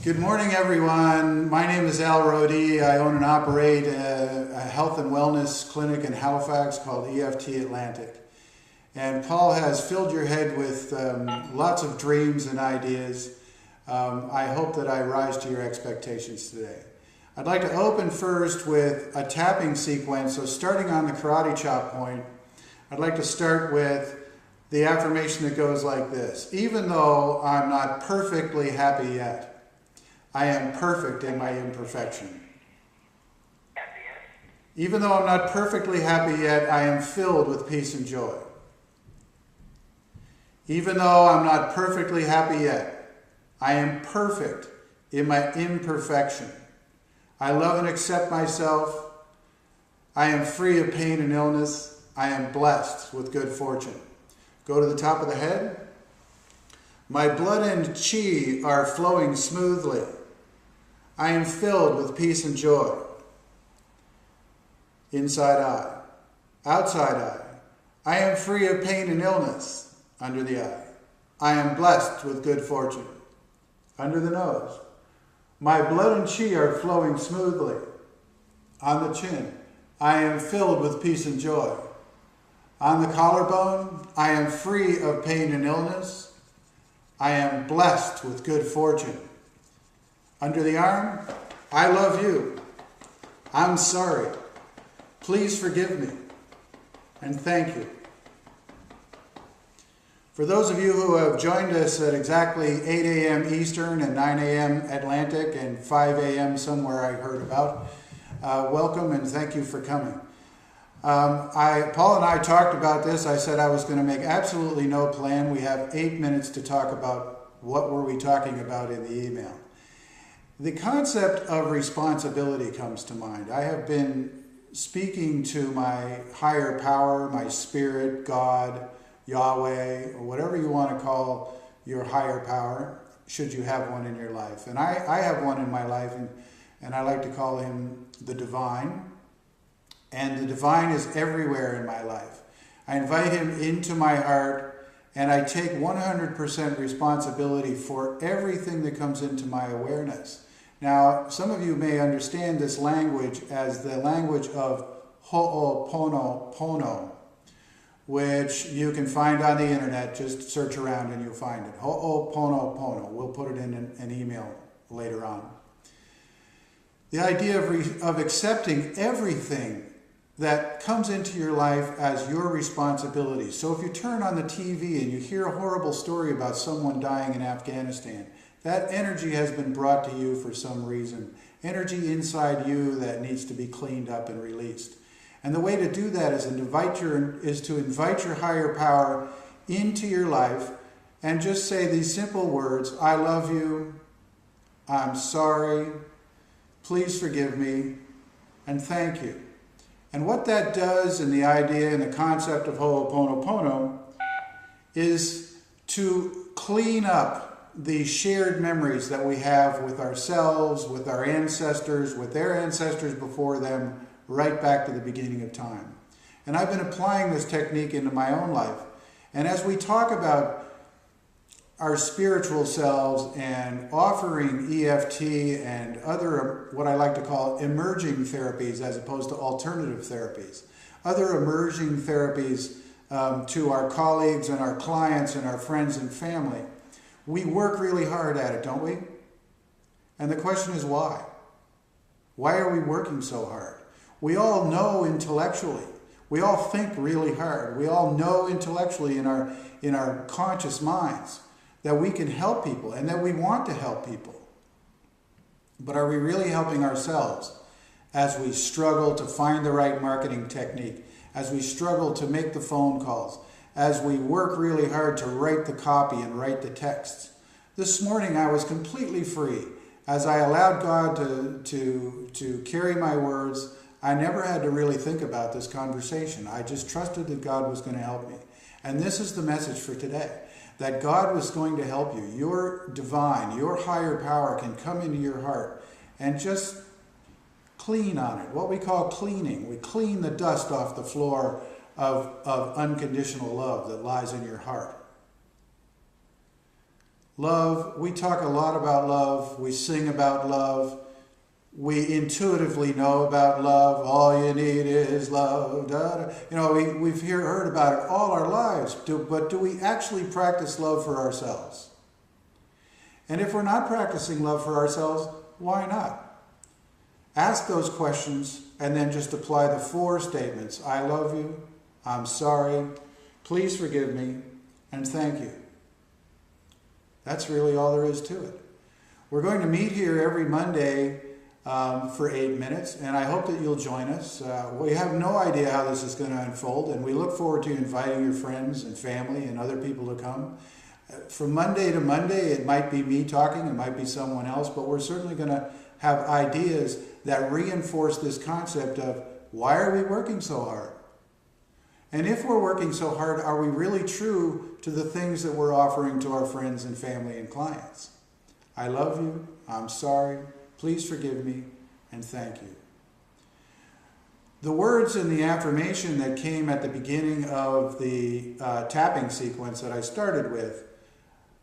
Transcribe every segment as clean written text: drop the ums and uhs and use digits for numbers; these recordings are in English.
Good morning, everyone. My name is Al Rody. I own and operate a health and wellness clinic in Halifax called EFT Atlantic. And Paul has filled your head with lots of dreams and ideas. I hope that I rise to your expectations today. I'd like to open first with a tapping sequence. So starting on the karate chop point, I'd like to start with the affirmation that goes like this. Even though I'm not perfectly happy yet, I am perfect in my imperfection. Even though I'm not perfectly happy yet, I am filled with peace and joy. Even though I'm not perfectly happy yet, I am perfect in my imperfection. I love and accept myself. I am free of pain and illness. I am blessed with good fortune. Go to the top of the head. My blood and chi are flowing smoothly. I am filled with peace and joy. Inside eye. Outside eye. I am free of pain and illness. Under the eye. I am blessed with good fortune. Under the nose. My blood and chi are flowing smoothly. On the chin. I am filled with peace and joy. On the collarbone. I am free of pain and illness. I am blessed with good fortune. Under the arm, I love you. I'm sorry. Please forgive me. And thank you. For those of you who have joined us at exactly 8 a.m. Eastern and 9 a.m. Atlantic and 5 a.m. somewhere I heard about, welcome and thank you for coming. Paul and I talked about this. I said I was going to make absolutely no plan. We have 8 minutes to talk about what were we talking about in the email. The concept of responsibility comes to mind. I have been speaking to my higher power, my spirit, God, Yahweh, or whatever you want to call your higher power, should you have one in your life. And I have one in my life, and I like to call him the divine. And the divine is everywhere in my life. I invite him into my heart, and I take 100% responsibility for everything that comes into my awareness. Now, some of you may understand this language as the language of Ho'oponopono, which you can find on the internet. Just search around and you'll find it. Ho'oponopono. We'll put it in an email later on. The idea of accepting everything that comes into your life as your responsibility. So if you turn on the TV and you hear a horrible story about someone dying in Afghanistan, that energy has been brought to you for some reason. Energy inside you that needs to be cleaned up and released. And the way to do that is to invite your higher power into your life and just say these simple words: I love you, I'm sorry, please forgive me, and thank you. And what that does, in the idea and the concept of Ho'oponopono, is to clean up the shared memories that we have with ourselves, with our ancestors, with their ancestors before them, right back to the beginning of time. And I've been applying this technique into my own life. And as we talk about our spiritual selves and offering EFT and other, what I like to call emerging therapies as opposed to alternative therapies, other emerging therapies to our colleagues and our clients and our friends and family, we work really hard at it, don't we? And the question is why? Why are we working so hard? We all know intellectually. We all think really hard. We all know intellectually in our conscious minds that we can help people and that we want to help people. But are we really helping ourselves as we struggle to find the right marketing technique, as we struggle to make the phone calls, as we work really hard to write the copy and write the texts? This morning I was completely free. As I allowed God to carry my words, I never had to really think about this conversation. I just trusted that God was going to help me. And this is the message for today, that God was going to help you. Your divine, your higher power can come into your heart and just clean on it. What we call cleaning. We clean the dust off the floor of unconditional love that lies in your heart. Love, we talk a lot about love. We sing about love. We intuitively know about love. All you need is love. Da, da. You know, we've heard about it all our lives. But do we actually practice love for ourselves? And if we're not practicing love for ourselves, why not? Ask those questions and then just apply the 4 statements. I love you. I'm sorry. Please forgive me. And thank you. That's really all there is to it. We're going to meet here every Monday for 8 minutes, and I hope that you'll join us. We have no idea how this is going to unfold, and we look forward to inviting your friends and family and other people to come. From Monday to Monday, it might be me talking, it might be someone else, but we're certainly going to have ideas that reinforce this concept of why are we working so hard? And if we're working so hard, are we really true to the things that we're offering to our friends and family and clients? I love you, I'm sorry, please forgive me, and thank you. The words in the affirmation that came at the beginning of the tapping sequence that I started with,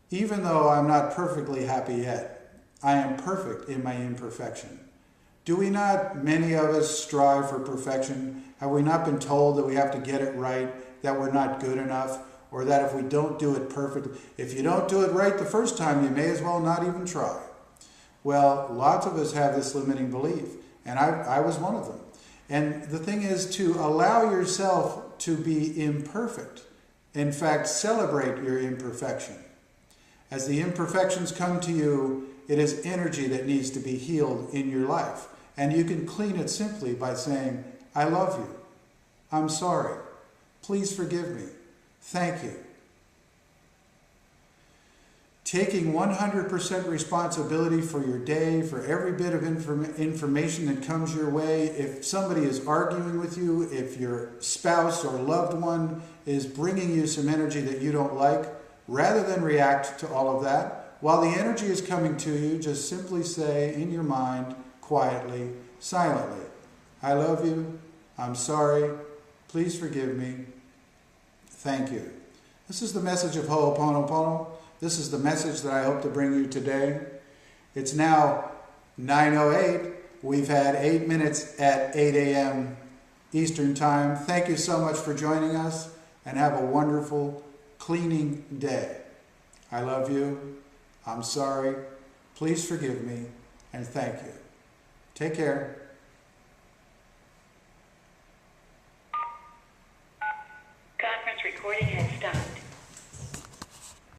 even though I'm not perfectly happy yet, I am perfect in my imperfection. Do we not, many of us, strive for perfection? Have we not been told that we have to get it right, that we're not good enough, or that if we don't do it perfectly, if you don't do it right the first time, you may as well not even try? Well, lots of us have this limiting belief, and I was one of them. And the thing is to allow yourself to be imperfect. In fact, celebrate your imperfection. As the imperfections come to you, it is energy that needs to be healed in your life. And you can clean it simply by saying, I love you. I'm sorry. Please forgive me. Thank you. Taking 100% responsibility for your day, for every bit of information that comes your way. If somebody is arguing with you, if your spouse or loved one is bringing you some energy that you don't like, rather than react to all of that, while the energy is coming to you, just simply say in your mind, quietly, silently, I love you, I'm sorry, please forgive me, thank you. This is the message of Ho'oponopono. This is the message that I hope to bring you today. It's now 9:08. We've had 8 minutes at 8 a.m. Eastern Time. Thank you so much for joining us, and have a wonderful cleaning day. I love you. I'm sorry. Please forgive me, and thank you. Take care.